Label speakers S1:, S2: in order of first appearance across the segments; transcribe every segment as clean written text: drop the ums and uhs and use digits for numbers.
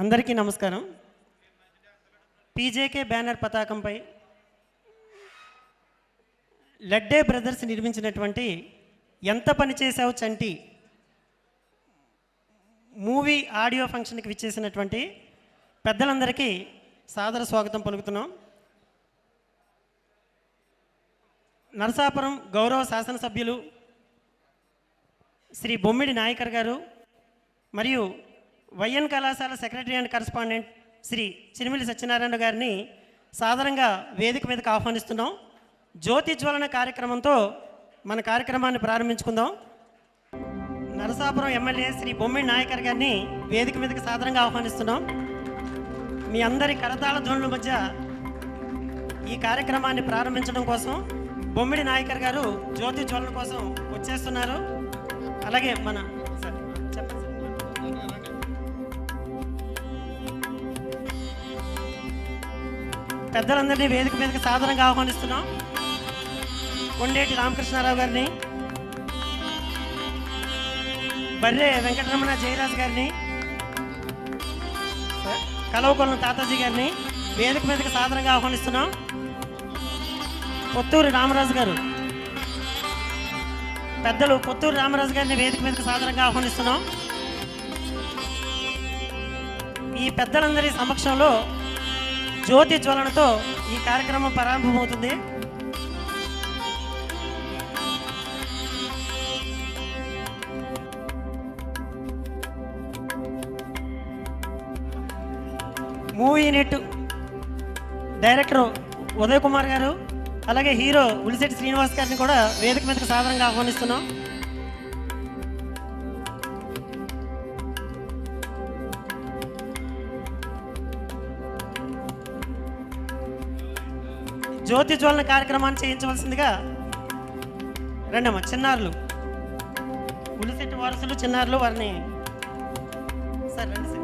S1: అందరికీ నమస్కారం. పీజేకే బ్యానర్ పతాకంపై లడ్డే బ్రదర్స్ నిర్మించినటువంటి ఎంత పని చేశావు చంటి మూవీ ఆడియో ఫంక్షన్కి విచ్చేసినటువంటి పెద్దలందరికీ సాదర స్వాగతం పలుకుతున్నాం. నరసాపురం గౌరవ శాసనసభ్యులు శ్రీ బొమ్మిడి నాయకర్ గారు మరియు వైఎన్ కళాశాల secretary and correspondent Shri Chinimili Satyanarayana గారిని సాదరంగా వేదిక మీదకి ఆహ్వానిస్తున్నాం. జ్యోతి జ్వలన కార్యక్రమంతో మన కార్యక్రమాన్ని ప్రారంభించుకుందాం. నరసాపురం ఎమ్మెల్యే శ్రీ బొమ్మిడి నాయకర్ గారిని వేదిక మీదకి సాదరంగా ఆహ్వానిస్తున్నాం. మీ అందరి కరతాళ ధ్వనుల మధ్య ఈ కార్యక్రమాన్ని ప్రారంభించడం కోసం బొమ్మిడి నాయకర్ గారు జ్యోతి జ్వలన కోసం వచ్చేస్తున్నారు. అలాగే మన పెద్దలందరినీ వేదిక మీదకి సాధారణంగా ఆహ్వానిస్తున్నాం. కొండేటి రామకృష్ణారావు గారిని, బర్రె వెంకటరమణ జయరాజ్ గారిని, కలవకొల్లం తాతాజీ గారిని వేదిక మీదకి సాధారణంగా ఆహ్వానిస్తున్నాం. పొత్తూరు రామరాజు గారు, పెద్దలు పొత్తూరు రామరాజు గారిని వేదిక మీదకి సాధారణంగా ఆహ్వానిస్తున్నాం. ఈ పెద్దలందరి సమక్షంలో జ్యోతి జ్వలనతో ఈ కార్యక్రమం ప్రారంభమవుతుంది. Movie net director Uday Kumar గారు, అలాగే హీరో ఉలిశెట్టి శ్రీనివాస్ గారిని కూడా వేదిక మీదకి సాధారణంగా ఆహ్వానిస్తున్నాం. జ్యోతి జ్వలన కార్యక్రమాన్ని చేయించవలసిందిగా రండమ్మా. చిన్నారులు, ఉలిశెట్టి వారసులు చిన్నారులు, వారిని సార్ రండి సార్.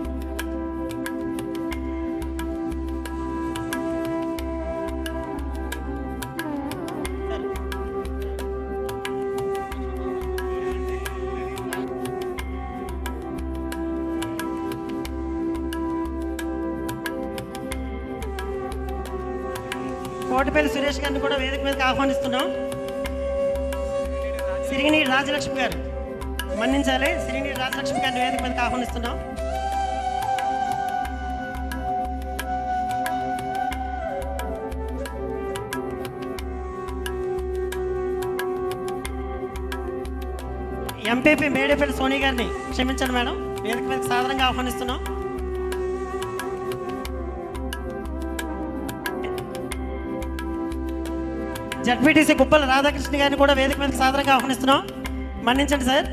S1: కోటిపల్లి సురేష్ గారిని కూడా వేదిక మీదకి ఆహ్వానిస్తున్నాం. సిరిగినీటి రాజలక్ష్మి గారు, మన్నించాలి, సిరిగినీటి రాజలక్ష్మి గారిని వేదిక మీదకి ఆహ్వానిస్తున్నాం. ఎంపీపీ మేడేపల్లి సోనీ గారిని, క్షమించండి మేడం, వేదిక మీదకి సాధారణంగా ఆహ్వానిస్తున్నాం. జడ్పీటీసీ గుబ్బల రాధాకృష్ణ గారిని కూడా వేదిక మీదకి సాధారణంగా ఆహ్వానిస్తున్నాం. మన్నించండి సార్.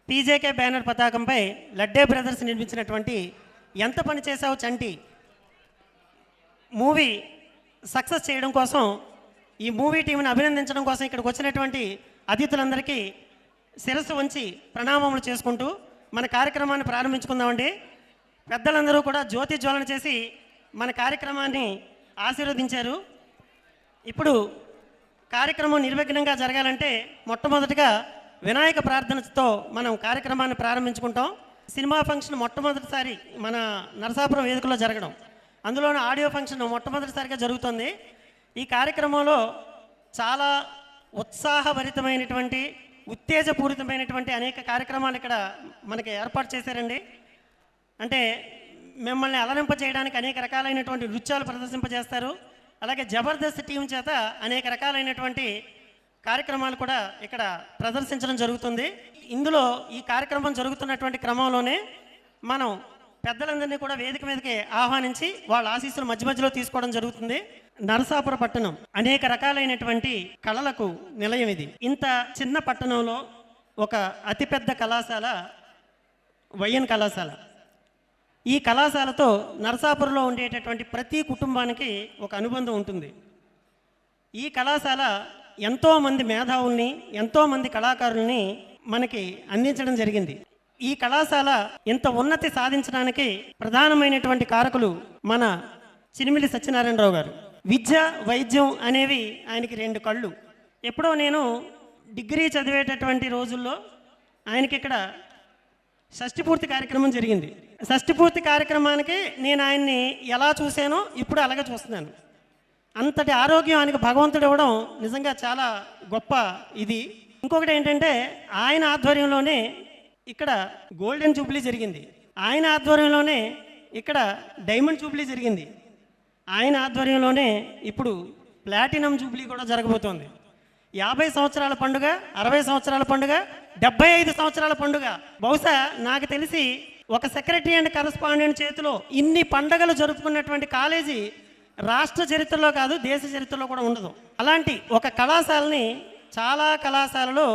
S1: పీజేకే బ్యానర్ పతాకంపై లడ్డే బ్రదర్స్ నిర్మించినటువంటి ఎంత పని చేశావు చంటి మూవీ సక్సెస్ చేయడం కోసం, ఈ మూవీ టీంని అభినందించడం కోసం ఇక్కడికి వచ్చినటువంటి అతిథులందరికీ శిరస్సు వంచి ప్రణామములు చేసుకుంటూ మన కార్యక్రమాన్ని ప్రారంభించుకుందామండి. పెద్దలందరూ కూడా జ్యోతి జ్వలన చేసి మన కార్యక్రమాన్ని ఆశీర్వదించారు. ఇప్పుడు కార్యక్రమం నిర్విఘ్నంగా జరగాలంటే మొట్టమొదటిగా వినాయక ప్రార్థనతో మనం కార్యక్రమాన్ని ప్రారంభించుకుంటాం. సినిమా ఫంక్షన్ మొట్టమొదటిసారి మన నరసాపురం వేదికలో జరగడం, అందులోనూ ఆడియో ఫంక్షన్ మొట్టమొదటిసారిగా జరుగుతుంది. ఈ కార్యక్రమంలో చాలా ఉత్సాహభరితమైనటువంటి, ఉత్తేజపూరితమైనటువంటి అనేక కార్యక్రమాలు ఇక్కడ మనకి ఏర్పాటు చేశారండి. అంటే మిమ్మల్ని అలరింప చేయడానికి అనేక రకాలైనటువంటి నృత్యాలు ప్రదర్శింపజేస్తారు. అలాగే జబర్దస్త్ టీం చేత అనేక రకాలైనటువంటి కార్యక్రమాలు కూడా ఇక్కడ ప్రదర్శించడం జరుగుతుంది. ఇందులో ఈ కార్యక్రమం జరుగుతున్నటువంటి క్రమంలోనే మనం పెద్దలందరినీ కూడా వేదిక మీదకి ఆహ్వానించి వాళ్ళ ఆశీస్సులు మధ్య మధ్యలో తీసుకోవడం జరుగుతుంది. నరసాపుర పట్టణం అనేక రకాలైనటువంటి కళలకు నిలయం. ఇది ఇంత చిన్న పట్టణంలో ఒక అతిపెద్ద కళాశాల వైఎన్ కళాశాల. ఈ కళాశాలతో నరసాపురంలో ఉండేటటువంటి ప్రతి కుటుంబానికి ఒక అనుబంధం ఉంటుంది. ఈ కళాశాల ఎంతోమంది మేధావుల్ని, ఎంతోమంది కళాకారుల్ని మనకి అందించడం జరిగింది. ఈ కళాశాల ఇంత ఉన్నతి సాధించడానికి ప్రధానమైనటువంటి కారకులు మన చినిమిలి సత్యనారాయణరావు గారు. విద్య, వైద్యం అనేవి ఆయనకి రెండు కళ్ళు. ఎప్పుడో నేను డిగ్రీ చదివేటటువంటి రోజుల్లో ఆయనకి ఇక్కడ షష్ఠిపూర్తి కార్యక్రమం జరిగింది. షష్ఠిపూర్తి కార్యక్రమానికి నేను ఆయన్ని ఎలా చూశానో ఇప్పుడు అలాగే చూస్తున్నాను. అంతటి ఆరోగ్యం ఆయనకు భగవంతుడు ఇవ్వడం నిజంగా చాలా గొప్ప. ఇది ఇంకొకటి ఏంటంటే, ఆయన ఆధ్వర్యంలోనే ఇక్కడ గోల్డెన్ జూబ్లీ జరిగింది. ఆయన ఆధ్వర్యంలోనే ఇక్కడ డైమండ్ జూబ్లీ జరిగింది. ఆయన ఆధ్వర్యంలోనే ఇప్పుడు ప్లాటినం జూబ్లీ కూడా జరగబోతోంది. 50 సంవత్సరాల పండుగ, 60 సంవత్సరాల పండుగ, 75 సంవత్సరాల పండుగ. బహుశా నాకు తెలిసి ఒక సెక్రటరీ అండ్ కరస్పాండెంట్ చేతిలో ఇన్ని పండుగలు జరుపుకున్నటువంటి కాలేజీ రాష్ట్ర చరిత్రలో కాదు, దేశ చరిత్రలో కూడా ఉండదు. అలాంటి ఒక కళాశాలని చాలా కళాశాలలో,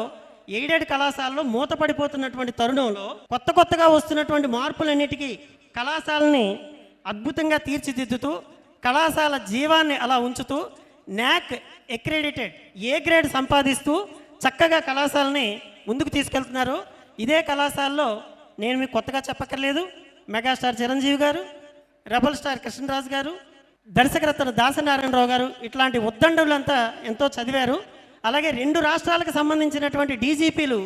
S1: ఎయిడెడ్ కళాశాలలో మూతపడిపోతున్నటువంటి తరుణంలో కొత్తగా వస్తున్నటువంటి మార్పులన్నిటికీ కళాశాలని అద్భుతంగా తీర్చిదిద్దుతూ, కళాశాల జీవాన్ని అలా ఉంచుతూ, NAAC అక్రెడిటెడ్ ఏ గ్రేడ్ సంపాదిస్తూ చక్కగా కళాశాలని ముందుకు తీసుకెళ్తున్నారు. ఇదే కళాశాలలో నేను మీకు కొత్తగా చెప్పక్కర్లేదు, మెగాస్టార్ చిరంజీవి గారు, రెబల్ స్టార్ కృష్ణరాజు గారు, దర్శకరత్న దాసనారాయణరావు గారు ఇట్లాంటి ఉద్దండులంతా ఎంతో చదివారు. అలాగే 2 రాష్ట్రాలకు సంబంధించినటువంటి డీజీపీలు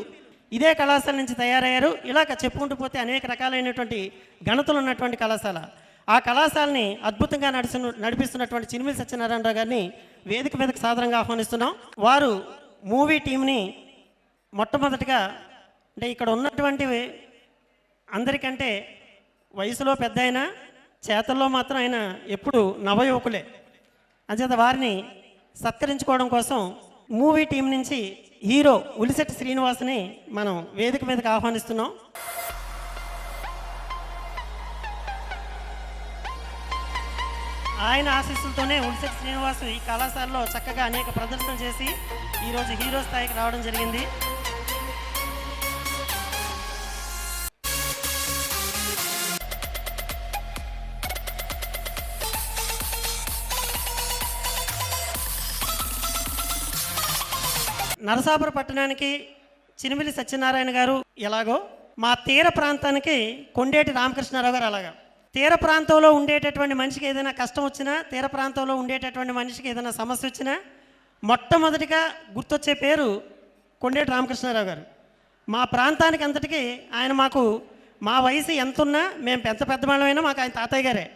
S1: ఇదే కళాశాల నుంచి తయారయ్యారు. ఇలాగ చెప్పుకుంటూ పోతే అనేక రకాలైనటువంటి ఘనతలు ఉన్నటువంటి కళాశాల. ఆ కళాశాలని అద్భుతంగా నడిపిస్తున్నటువంటి చినిమిలి సత్యనారాయణరావు గారిని వేదిక మీదకి సాదరంగా ఆహ్వానిస్తున్నాం. వారు మూవీ టీంని మొట్టమొదటిగా, అంటే ఇక్కడ ఉన్నటువంటి అందరికంటే వయసులో పెద్ద అయినా చేతల్లో మాత్రం ఆయన ఎప్పుడు నవయువకులే. అంచేత వారిని సత్కరించుకోవడం కోసం మూవీ టీం నుంచి హీరో ఉలిశెట్టి శ్రీనివాస్ని మనం వేదిక మీదకి ఆహ్వానిస్తున్నాం. ఆయన ఆశీస్సులతోనే ఉలిశెట్టి శ్రీనివాస్ ఈ కళాశాలలో చక్కగా అనేక ప్రదర్శనలు చేసి ఈరోజు హీరో స్థాయికి రావడం జరిగింది. నరసాపుర పట్టణానికి చినిమిలి సత్యనారాయణ గారు ఎలాగో, మా తీర ప్రాంతానికి కొండేటి రామకృష్ణారావు గారు అలాగా. తీర ప్రాంతంలో ఉండేటటువంటి మనిషికి ఏదైనా కష్టం వచ్చినా, తీర ప్రాంతంలో ఉండేటటువంటి మనిషికి ఏదైనా సమస్య వచ్చినా మొట్టమొదటిగా గుర్తొచ్చే పేరు కొండేటి రామకృష్ణారావు గారు. మా ప్రాంతానికి అంతటికీ ఆయన మాకు, మా వయసు ఎంతున్నా, మేము పెద్దవాళ్ళమైనా మాకు ఆయన తాతయ్య గారే.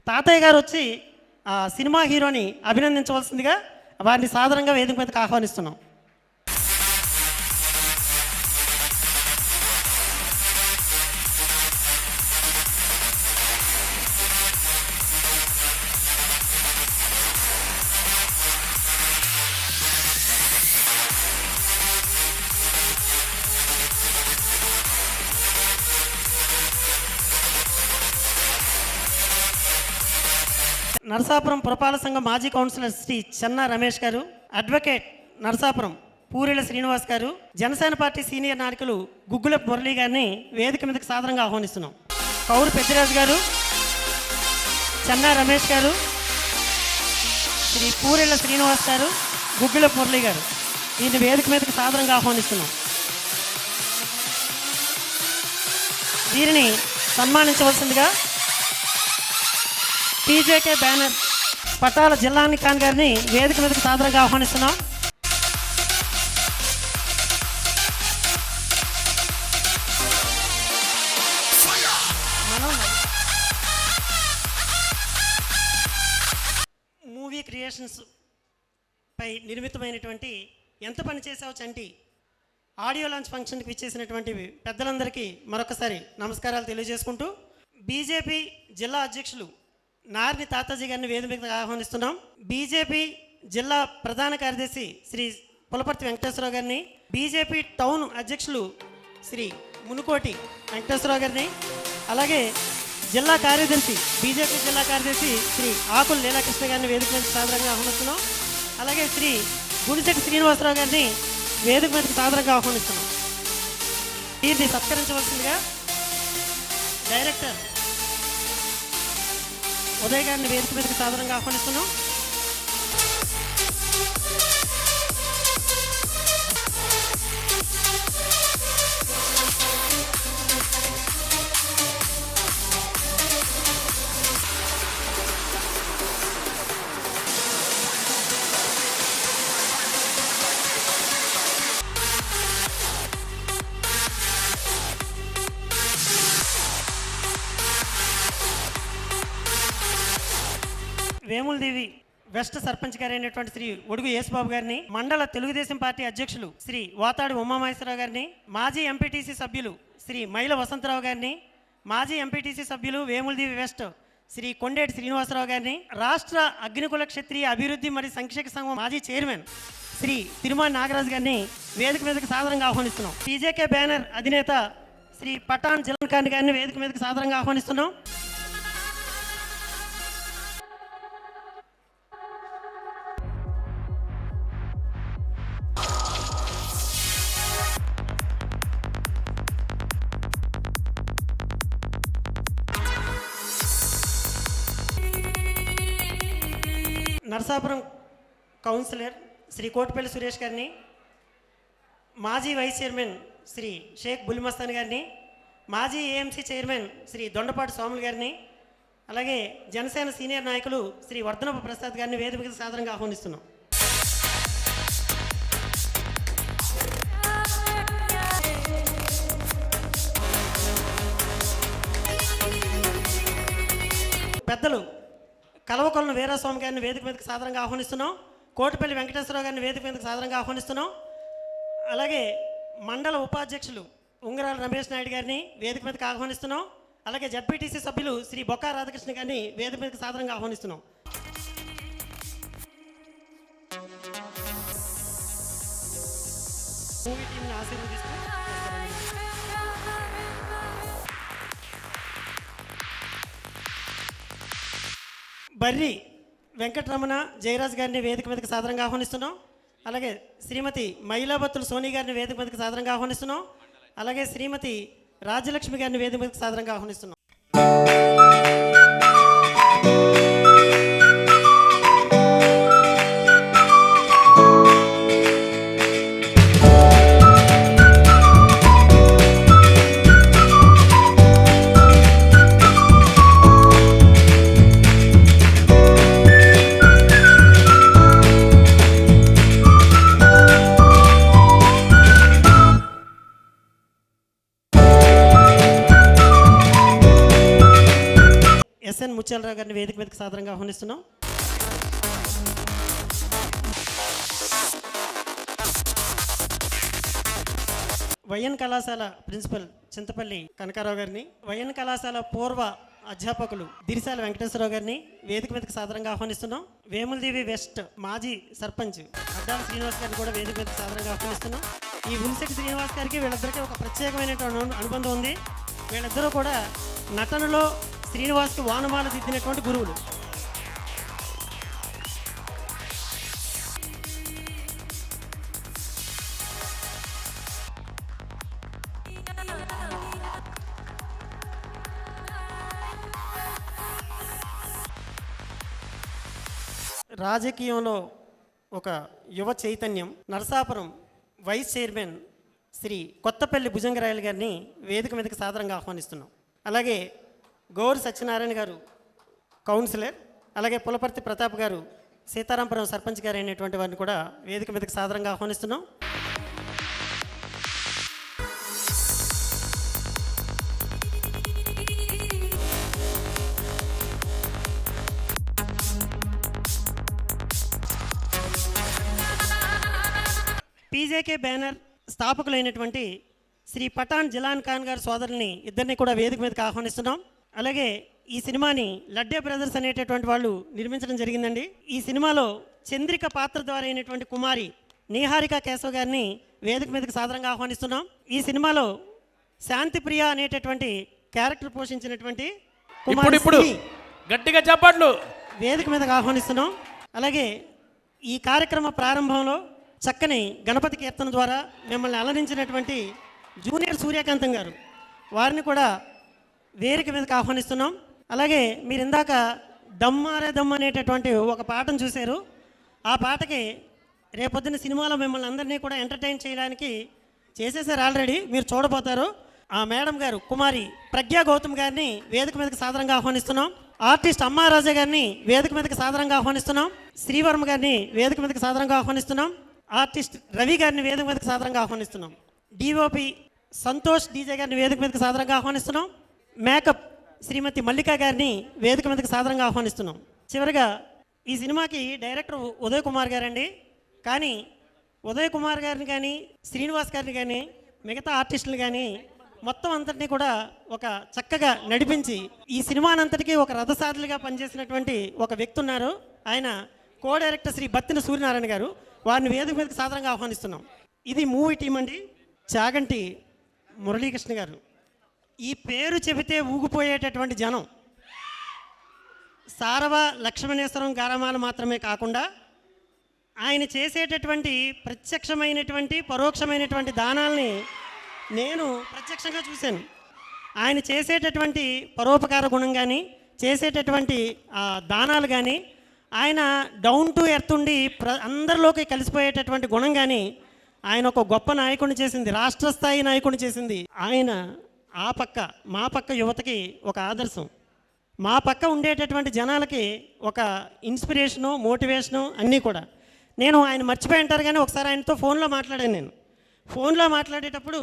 S1: తాతయ్య గారు వచ్చి ఆ సినిమా హీరోని అభినందించవలసిందిగా వారిని సాదరంగా వేదిక మీదకి ఆహ్వానిస్తున్నాం. నరసాపురం పురపాలక సంఘం మాజీ కౌన్సిలర్ శ్రీ చెన్నా రమేష్ గారు, అడ్వకేట్ నరసాపురం పూరెల శ్రీనివాస్ గారు, జనసేన పార్టీ సీనియర్ నాయకులు గుగ్గులపు మురళి గారిని వేదిక మీదకి సాదరంగా ఆహ్వానిస్తున్నాం. కౌరు పెద్దిరాజు గారు, చెన్నా రమేష్ గారు, శ్రీ పూరెల శ్రీనివాస్ గారు, గుగ్గులపు మురళి గారు, వీరిని వేదిక మీదకి సాదరంగా ఆహ్వానిస్తున్నాం. వీరిని సన్మానించవలసిందిగా టీజేకే బ్యానర్ పటాల జిల్లాని ఖాన్ గారిని వేదిక మీదకి సాదరంగా ఆహ్వానిస్తున్నాం. మూవీ క్రియేషన్స్ పై నిర్మితమైనటువంటి ఎంత పని చేసావు చంటి ఆడియో లాంచ్ ఫంక్షన్కి విచ్చేసినటువంటి పెద్దలందరికీ మరొకసారి నమస్కారాలు తెలియజేసుకుంటూ, బీజేపీ జిల్లా అధ్యక్షులు నార్ని తాతాజీ గారిని వేదిక మీదకి ఆహ్వానిస్తున్నాం. బీజేపీ జిల్లా ప్రధాన కార్యదర్శి శ్రీ పులపర్తి వెంకటేశ్వరరావు గారిని, బీజేపీ టౌన్ అధ్యక్షులు శ్రీ మునుకోటి వెంకటేశ్వరరావు గారిని, అలాగే జిల్లా కార్యదర్శి బీజేపీ జిల్లా కార్యదర్శి శ్రీ ఆకుల లీలాకృష్ణ గారిని వేదిక మీద సాదరంగా ఆహ్వానిస్తున్నాం. అలాగే శ్రీ గుడిశెట్టి శ్రీనివాసరావు గారిని వేదిక మీదకి సాదరంగా ఆహ్వానిస్తున్నాం. దీన్ని సత్కరించవలసిందిగా డైరెక్టర్ ఉదయ్ గారిని వేదిక మీదకి సాదరంగా ఆహ్వానిస్తున్నాం. వేములదేవి వెస్ట్ సర్పంచ్ గారు అయినటువంటి శ్రీ ఒడుగు యేసుబాబు గారిని, మండల తెలుగుదేశం పార్టీ అధ్యక్షులు శ్రీ వాతాడు ఉమామహేశ్వరరావు గారిని, మాజీ ఎంపీటీసీ సభ్యులు శ్రీ మైల వసంతరావు గారిని, మాజీ ఎంపీటీసీ సభ్యులు వేములదేవి వెస్ట్ శ్రీ కొండేటి శ్రీనివాసరావు గారిని, రాష్ట్ర అగ్నికుల క్షత్రియ అభివృద్ధి మరియు సంక్షేమ సంఘం మాజీ చైర్మన్ శ్రీ తిరుమల నాగరాజు గారిని వేదిక మీదకి సాదరంగా ఆహ్వానిస్తున్నాం. టీజేకే బ్యానర్ అధినేత శ్రీ పఠాన్ జిలాన్ ఖాన్ గారిని వేదిక మీదకి సాదరంగా ఆహ్వానిస్తున్నాం. నరసాపురం కౌన్సిలర్ శ్రీ కోటిపల్లి సురేష్ గారిని, మాజీ వైస్ చైర్మన్ శ్రీ షేక్ బుల్మస్తాన్ గారిని, మాజీ ఏఎంసీ చైర్మన్ శ్రీ దొండపాటి స్వాములు గారిని, అలాగే జనసేన సీనియర్ నాయకులు శ్రీ వర్ధనపు ప్రసాద్ గారిని వేదికకి సాదరంగా ఆహ్వానిస్తున్నాం. పెద్దలు కలవకొలను వీరాస్వామి గారిని వేదిక మీదకి సాదరంగా ఆహ్వానిస్తున్నాం. కోటిపల్లి వెంకటేశ్వరరావు గారిని వేదిక మీదకి సాదరంగా ఆహ్వానిస్తున్నాం. అలాగే మండల ఉపాధ్యక్షులు ఉంగరాల రమేష్ నాయుడు గారిని వేదిక మీదకి ఆహ్వానిస్తున్నాం. అలాగే జడ్పీటీసీ సభ్యులు శ్రీ బొక్కా రాధాకృష్ణ గారిని వేదిక మీదకి సాదరంగా ఆహ్వానిస్తున్నాం. మూవీ టీంని ఆశీర్వదిస్తూ బర్రి వెంకటరమణ జయరాజ్ గారిని వేదిక మీదకి సాదరంగా ఆహ్వానిస్తున్నాం. అలాగే శ్రీమతి మైలాబత్తులు సోని గారిని వేదిక మీదకి సాదరంగా ఆహ్వానిస్తున్నాం. అలాగే శ్రీమతి రాజ్యలక్ష్మి గారిని వేదిక మీదకి సాదరంగా ఆహ్వానిస్తున్నాం. ఎస్ఎన్ ముత్యాలరావు గారిని వేదిక మీదకి సాదరంగా ఆహ్వానిస్తున్నాం. వైఎన్ కళాశాల ప్రిన్సిపల్ చింతపల్లి కనకారావు గారిని, వైఎన్ కళాశాల పూర్వ అధ్యాపకులు దిరిశాల వెంకటేశ్వరరావు గారిని వేదిక మీదకి సాదరంగా ఆహ్వానిస్తున్నాం. వేములదేవి వెస్ట్ మాజీ సర్పంచ్ అడ్డాల శ్రీనివాస్ గారిని కూడా వేదిక మీదకి సాదరంగా ఆహ్వానిస్తున్నాం. ఈ గుడిశెట్టి శ్రీనివాస్ గారికి వీళ్ళిద్దరికీ ఒక ప్రత్యేకమైనటువంటి అనుబంధం ఉంది. వీళ్ళిద్దరూ కూడా నటనలో శ్రీనివాస్కి వానమాల దిద్దినటువంటి గురువులు. రాజకీయంలో ఒక యువ చైతన్యం నరసాపురం వైస్ చైర్మన్ శ్రీ కొత్తపల్లి భుజంగరాయలు గారిని వేదిక మీదకి సాదరంగా ఆహ్వానిస్తున్నాం. అలాగే గౌరి సత్యనారాయణ గారు కౌన్సిలర్, అలాగే పులపర్తి ప్రతాప్ గారు సీతారాంపురం సర్పంచ్ గారు అయినటువంటి వారిని కూడా వేదిక మీదకి సాదరంగా ఆహ్వానిస్తున్నాం. పీజేకే బ్యానర్ స్థాపకులైనటువంటి శ్రీ పఠాన్ జిలాన్ ఖాన్ గారి సోదరుల్ని ఇద్దరిని కూడా వేదిక మీదకి ఆహ్వానిస్తున్నాం. అలాగే ఈ సినిమాని లడ్డే బ్రదర్స్ అనేటటువంటి వాళ్ళు నిర్మించడం జరిగిందండి. ఈ సినిమాలో చంద్రిక పాత్ర ద్వారా అయినటువంటి కుమారి నీహారిక కేశవ్ గారిని వేదిక మీదకి సాదరంగా ఆహ్వానిస్తున్నాం. ఈ సినిమాలో శాంతిప్రియ అనేటటువంటి క్యారెక్టర్ పోషించినటువంటి కుమారి
S2: ఇప్పుడు
S1: శ్రీ
S2: గట్టిగా చెప్పట్లు
S1: వేదిక మీదకి ఆహ్వానిస్తున్నాం. అలాగే ఈ కార్యక్రమ ప్రారంభంలో చక్కని గణపతి కీర్తన ద్వారా మిమ్మల్ని అలరించినటువంటి జూనియర్ సూర్యకాంతం గారు, వారిని కూడా వేదిక మీదకి ఆహ్వానిస్తున్నాం. అలాగే మీరు ఇందాక దమ్మారే దమ్ అనేటటువంటి ఒక పాటను చూశారు. ఆ పాటకి రేపొద్దున సినిమాలో మిమ్మల్ని అందరినీ కూడా ఎంటర్టైన్ చేయడానికి చేసేసారు ఆల్రెడీ, మీరు చూడబోతారు. ఆ మేడం గారు కుమారి ప్రజ్ఞా గౌతమ్ గారిని వేదిక మీదకి సాదరంగా ఆహ్వానిస్తున్నాం. ఆర్టిస్ట్ అమ్మారాజా గారిని వేదిక మీదకి సాదరంగా ఆహ్వానిస్తున్నాం. శ్రీవర్మ గారిని వేదిక మీదకి సాదరంగా ఆహ్వానిస్తున్నాం. ఆర్టిస్ట్ రవి గారిని వేదిక మీదకి సాదరంగా ఆహ్వానిస్తున్నాం. డిఓపి సంతోష్ డీజే గారిని వేదిక మీదకి సాదరంగా ఆహ్వానిస్తున్నాం. మేకప్ శ్రీమతి మల్లికా గారిని వేదిక మీదకి సాదరంగా ఆహ్వానిస్తున్నాం. చివరిగా ఈ సినిమాకి డైరెక్టర్ ఉదయ్ కుమార్ గారండి. కానీ ఉదయ్ కుమార్ గారిని కానీ శ్రీనివాస్ గారిని కానీ మిగతా ఆర్టిస్టులు కానీ మొత్తం అంతటినీ కూడా ఒక చక్కగా నడిపించి ఈ సినిమానంతటికీ ఒక రథసారులుగా పనిచేసినటువంటి ఒక వ్యక్తి ఉన్నారు. ఆయన కో డైరెక్టర్ శ్రీ బత్తిన సూర్యనారాయణ గారు. వారిని వేదిక మీదకి సాదరంగా ఆహ్వానిస్తున్నాం. ఇది మూవీ టీం అండి. చాగంటి మురళీకృష్ణ గారు. ఈ పేరు చెబితే ఊగిపోయేటటువంటి జనం. సారవ లక్ష్మణేశ్వరం గారమాల మాత్రమే కాకుండా ఆయన చేసేటటువంటి ప్రత్యక్షమైనటువంటి పరోక్షమైనటువంటి దానాల్ని నేను ప్రత్యక్షంగా చూశాను. ఆయన చేసేటటువంటి పరోపకార గుణం కానీ చేసేటటువంటి దానాలు కానీ ఆయన డౌన్ టు ఎర్త్ ఉండి అందరిలోకి కలిసిపోయేటటువంటి గుణం కానీ ఆయన ఒక గొప్ప నాయకుడిని చేసింది, రాష్ట్ర స్థాయి నాయకుడిని చేసింది. ఆయన ఆ పక్క మా పక్క యువతకి ఒక ఆదర్శం, మా పక్క ఉండేటటువంటి జనాలకి ఒక ఇన్స్పిరేషను మోటివేషను అన్నీ కూడా. నేను ఆయన మర్చిపోయి ఉంటారు కానీ ఒకసారి ఆయనతో ఫోన్లో మాట్లాడాను. నేను ఫోన్లో మాట్లాడేటప్పుడు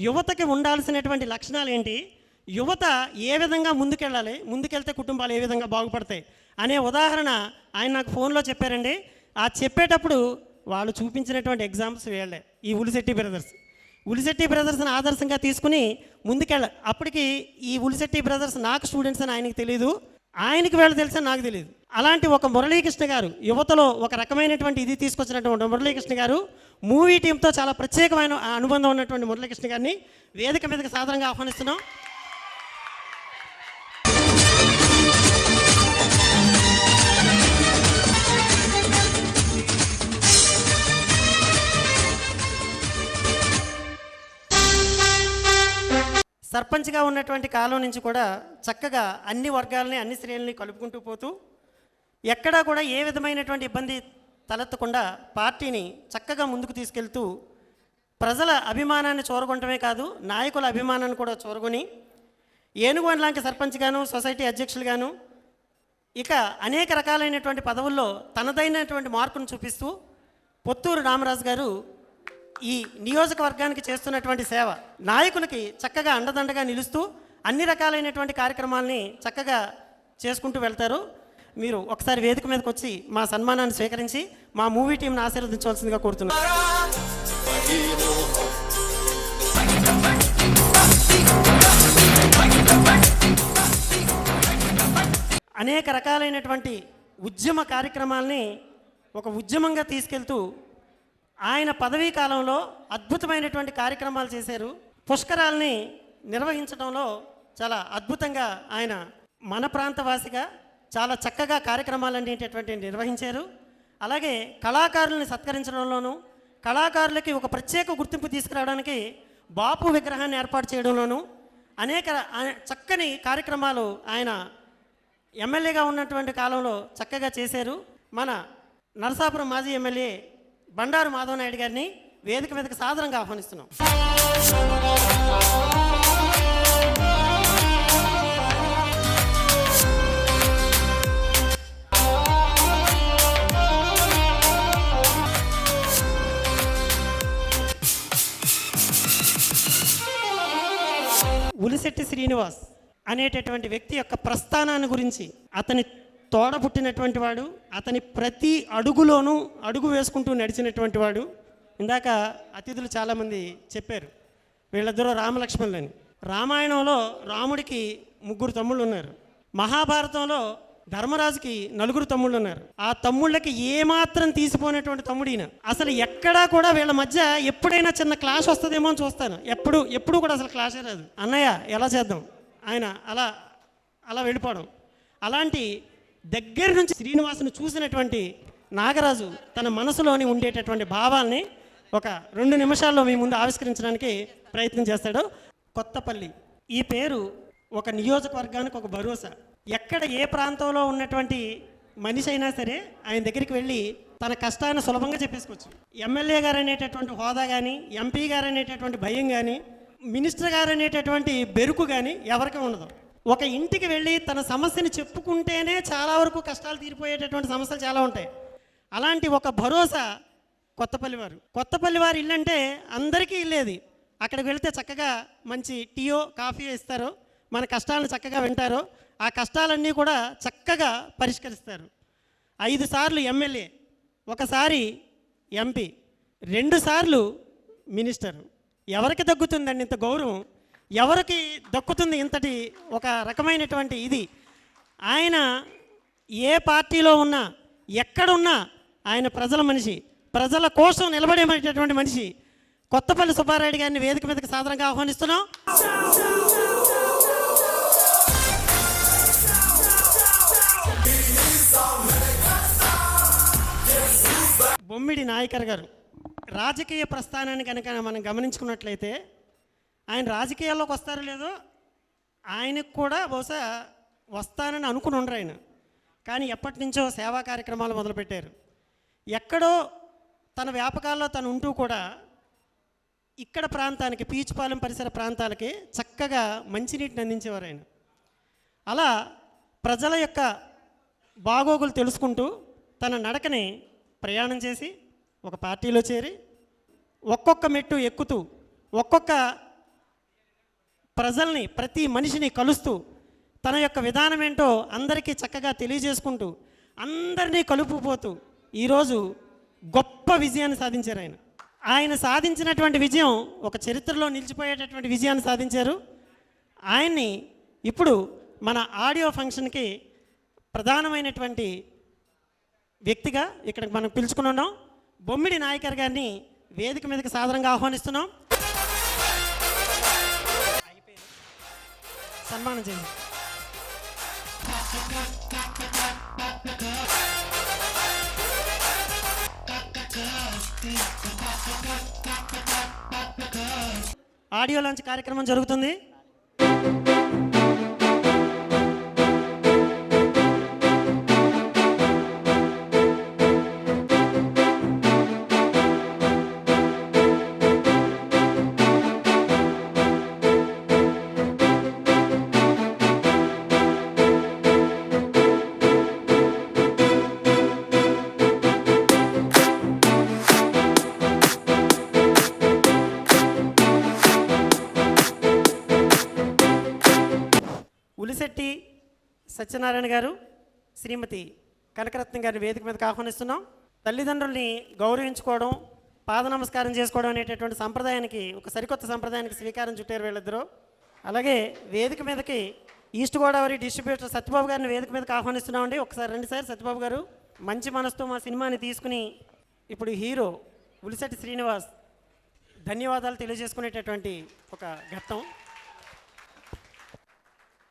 S1: యువతకి ఉండాల్సినటువంటి లక్షణాలు ఏంటి, యువత ఏ విధంగా ముందుకెళ్ళాలి, ముందుకెళ్తే కుటుంబాలు ఏ విధంగా బాగుపడతాయి అనే ఉదాహరణ ఆయన నాకు ఫోన్లో చెప్పారండి. ఆ చెప్పేటప్పుడు వాళ్ళు చూపించినటువంటి ఎగ్జాంపుల్స్ వీళ్ళే, ఈ ఉలిశెట్టి బ్రదర్స్ని ఆదర్శంగా తీసుకుని అప్పటికి ఈ ఉలిశెట్టి బ్రదర్స్ నాకు స్టూడెంట్స్ అని ఆయనకి తెలియదు, ఆయనకి వీళ్ళు తెలుసని నాకు తెలియదు. అలాంటి ఒక మురళీకృష్ణ గారు, యువతలో ఒక రకమైనటువంటి ఇది తీసుకొచ్చినటువంటి మురళీకృష్ణ గారు, మూవీ టీంతో చాలా ప్రత్యేకమైన అనుబంధం ఉన్నటువంటి మురళీకృష్ణ గారిని వేదిక మీదకి సాదరంగా ఆహ్వానిస్తున్నాం. సర్పంచ్గా ఉన్నటువంటి కాలం నుంచి కూడా చక్కగా అన్ని వర్గాలని అన్ని శ్రేణుల్ని కలుపుకుంటూ పోతూ ఎక్కడా కూడా ఏ విధమైనటువంటి ఇబ్బంది తలెత్తకుండా పార్టీని చక్కగా ముందుకు తీసుకెళ్తూ ప్రజల అభిమానాన్ని చూరగొనటమే కాదు నాయకుల అభిమానాన్ని కూడా చూరగొని ఏనుగువన్ లాంటి సర్పంచ్గాను సొసైటీ అధ్యక్షులుగాను ఇక అనేక రకాలైనటువంటి పదవుల్లో తనదైనటువంటి మార్కును చూపిస్తూ పొత్తూరు రామరాజు గారు ఈ నియోజకవర్గానికి చేస్తున్నటువంటి సేవ, నాయకులకి చక్కగా అండదండగా నిలుస్తూ అన్ని రకాలైనటువంటి కార్యక్రమాలని చక్కగా చేసుకుంటూ వెళ్తారు. మీరు ఒకసారి వేదిక మీదకి వచ్చి మా సన్మానాన్ని స్వీకరించి మా మూవీ టీంని ఆశీర్వదించవలసిందిగా కోరుతున్నాను. అనేక రకాలైనటువంటి ఉద్యమ కార్యక్రమాలని ఒక ఉద్యమంగా తీసుకెళ్తూ ఆయన పదవీ కాలంలో అద్భుతమైనటువంటి కార్యక్రమాలు చేశారు. పుష్కరాల్ని నిర్వహించడంలో చాలా అద్భుతంగా ఆయన మన ప్రాంతవాసిగా చాలా చక్కగా కార్యక్రమాలన్నింటిటువంటి నిర్వహించారు. అలాగే కళాకారుల్ని సత్కరించడంలోనూ కళాకారులకి ఒక ప్రత్యేక గుర్తింపు తీసుకురావడానికి బాపు విగ్రహాన్ని ఏర్పాటు చేయడంలోనూ అనేక చక్కని కార్యక్రమాలు ఆయన ఎమ్మెల్యేగా ఉన్నటువంటి కాలంలో చక్కగా చేశారు. మన నరసాపురం మాజీ ఎమ్మెల్యే బండారు మాధవ్ నాయుడు గారిని వేదిక మీదకి సాదరంగా ఆహ్వానిస్తున్నాం. ఉలిశెట్టి శ్రీనివాస్ అనేటటువంటి వ్యక్తి యొక్క ప్రస్థానాన్ని గురించి, అతని తోడ పుట్టినటువంటి వాడు, అతని ప్రతి అడుగులోనూ అడుగు వేసుకుంటూ నడిచినటువంటి వాడు. ఇందాక అతిథులు చాలామంది చెప్పారు వీళ్ళిద్దరూ రామలక్ష్మణులని. రామాయణంలో రాముడికి 3 తమ్ముళ్ళు ఉన్నారు. మహాభారతంలో ధర్మరాజుకి 4 తమ్ముళ్ళు ఉన్నారు. ఆ తమ్ముళ్ళకి ఏమాత్రం తీసిపోయినటువంటి తమ్ముడు ఈయన. అసలు ఎక్కడా కూడా వీళ్ళ మధ్య ఎప్పుడైనా చిన్న క్లాష్ వస్తుందేమో అని చూస్తాను. ఎప్పుడు కూడా అసలు క్లాషే రాదు. అన్నయ్య ఎలా చేద్దాం, ఆయన అలా వెళ్ళిపోవడం. అలాంటి దగ్గర నుంచి శ్రీనివాసుని చూసినటువంటి నాగరాజు తన మనసులోని ఉండేటటువంటి భావాల్ని ఒక 2 నిమిషాల్లో మీ ముందు ఆవిష్కరించడానికి ప్రయత్నం చేస్తాడు. కొత్తపల్లి ఈ పేరు ఒక నియోజకవర్గానికి ఒక భరోసా. ఎక్కడ ఏ ప్రాంతంలో ఉన్నటువంటి మనిషి అయినా సరే ఆయన దగ్గరికి వెళ్ళి తన కష్టాన్ని సులభంగా చెప్పేసుకోవచ్చు. ఎమ్మెల్యే గారు అనేటటువంటి హోదా కానీ, ఎంపీ గారు అనేటటువంటి భయం కానీ, మినిస్టర్ గారు అనేటటువంటి బెరుకు కానీ ఎవరికీ ఉండదు. ఒక ఇంటికి వెళ్ళి తన సమస్యని చెప్పుకుంటేనే చాలా వరకు కష్టాలు తీరిపోయేటటువంటి సమస్యలు చాలా ఉంటాయి. అలాంటి ఒక భరోసా కొత్తపల్లి వారి ఇల్లు అంటే అందరికీ ఇల్లేది. అక్కడికి వెళితే చక్కగా మంచి టీయో కాఫీయో ఇస్తారు, మన కష్టాలను చక్కగా వింటారు, ఆ కష్టాలన్నీ కూడా చక్కగా పరిష్కరిస్తారు. 5 సార్లు ఎమ్మెల్యే, ఒకసారి ఎంపీ, 2 సార్లు మినిస్టర్. ఎవరికి దక్కుతుందండి ఇంత గౌరవం? ఎవరికి దక్కుతుంది ఇంతటి ఒక రకమైనటువంటి ఇది? ఆయన ఏ పార్టీలో ఉన్నా, ఎక్కడున్నా ఆయన ప్రజల మనిషి, ప్రజల కోసం నిలబడేటటువంటి మనిషి. కొత్తపల్లి సుబ్బారెడ్డి గారిని వేదిక మీదకి సాధారణంగా ఆహ్వానిస్తున్నాం. బొమ్మిడి నాయకర్ గారు రాజకీయ ప్రస్థానాన్ని కనుక మనం గమనించుకున్నట్లయితే, ఆయన రాజకీయాల్లోకి వస్తారో లేదో ఆయనకు కూడా బహుశా వస్తానని అనుకుని ఉండరు ఆయన. కానీ ఎప్పటి నుంచో సేవా కార్యక్రమాలు మొదలుపెట్టారు. ఎక్కడో తన వ్యాపకాల్లో తను ఉంటూ కూడా ఇక్కడ ప్రాంతానికి, పీచుపాలెం పరిసర ప్రాంతాలకి చక్కగా మంచినీటిని అందించేవారు ఆయన. అలా ప్రజల యొక్క బాగోగులు తెలుసుకుంటూ తన నడకని ప్రయాణం చేసి ఒక పార్టీలో చేరి ఒక్కొక్క మెట్టు ఎక్కుతూ ఒక్కొక్క ప్రజల్ని, ప్రతి మనిషిని కలుస్తూ తన యొక్క విధానం ఏంటో అందరికీ చక్కగా తెలియజేసుకుంటూ అందరినీ కలుపుపోతూ ఈరోజు గొప్ప విజయాన్ని సాధించారు ఆయన. ఆయన సాధించినటువంటి విజయం ఒక చరిత్రలో నిలిచిపోయేటటువంటి విజయాన్ని సాధించారు. ఆయన్ని ఇప్పుడు మన ఆడియో ఫంక్షన్కి ప్రధానమైనటువంటి వ్యక్తిగా ఇక్కడ మనం పిలుచుకుని ఉన్నాం. బొమ్మిడి నాయకర్ గారిని వేదిక మీదకి సాధారణంగా ఆహ్వానిస్తున్నాం. సన్మానం చేయండి. ఆడియో లాంచ్ కార్యక్రమం జరుగుతుంది. ఉలిశెట్టి సత్యనారాయణ గారు, శ్రీమతి కనకరత్నం గారిని వేదిక మీదకి ఆహ్వానిస్తున్నాం. తల్లిదండ్రుల్ని గౌరవించుకోవడం, పాద నమస్కారం చేసుకోవడం అనేటటువంటి సంప్రదాయానికి, ఒక సరికొత్త సంప్రదాయానికి శ్రీకారం చుట్టారు వీళ్ళిద్దరూ. అలాగే వేదిక మీదకి ఈస్ట్ గోదావరి డిస్ట్రిబ్యూటర్ సత్యబాబు గారిని వేదిక మీదకి ఆహ్వానిస్తున్నామండి. ఒకసారి రండి సార్. సత్యబాబు గారు మంచి మనసుతో మా సినిమాని తీసుకుని ఇప్పుడు హీరో ఉలిశెట్టి శ్రీనివాస్ ధన్యవాదాలు తెలియజేసుకునేటటువంటి ఒక ఘట్టం.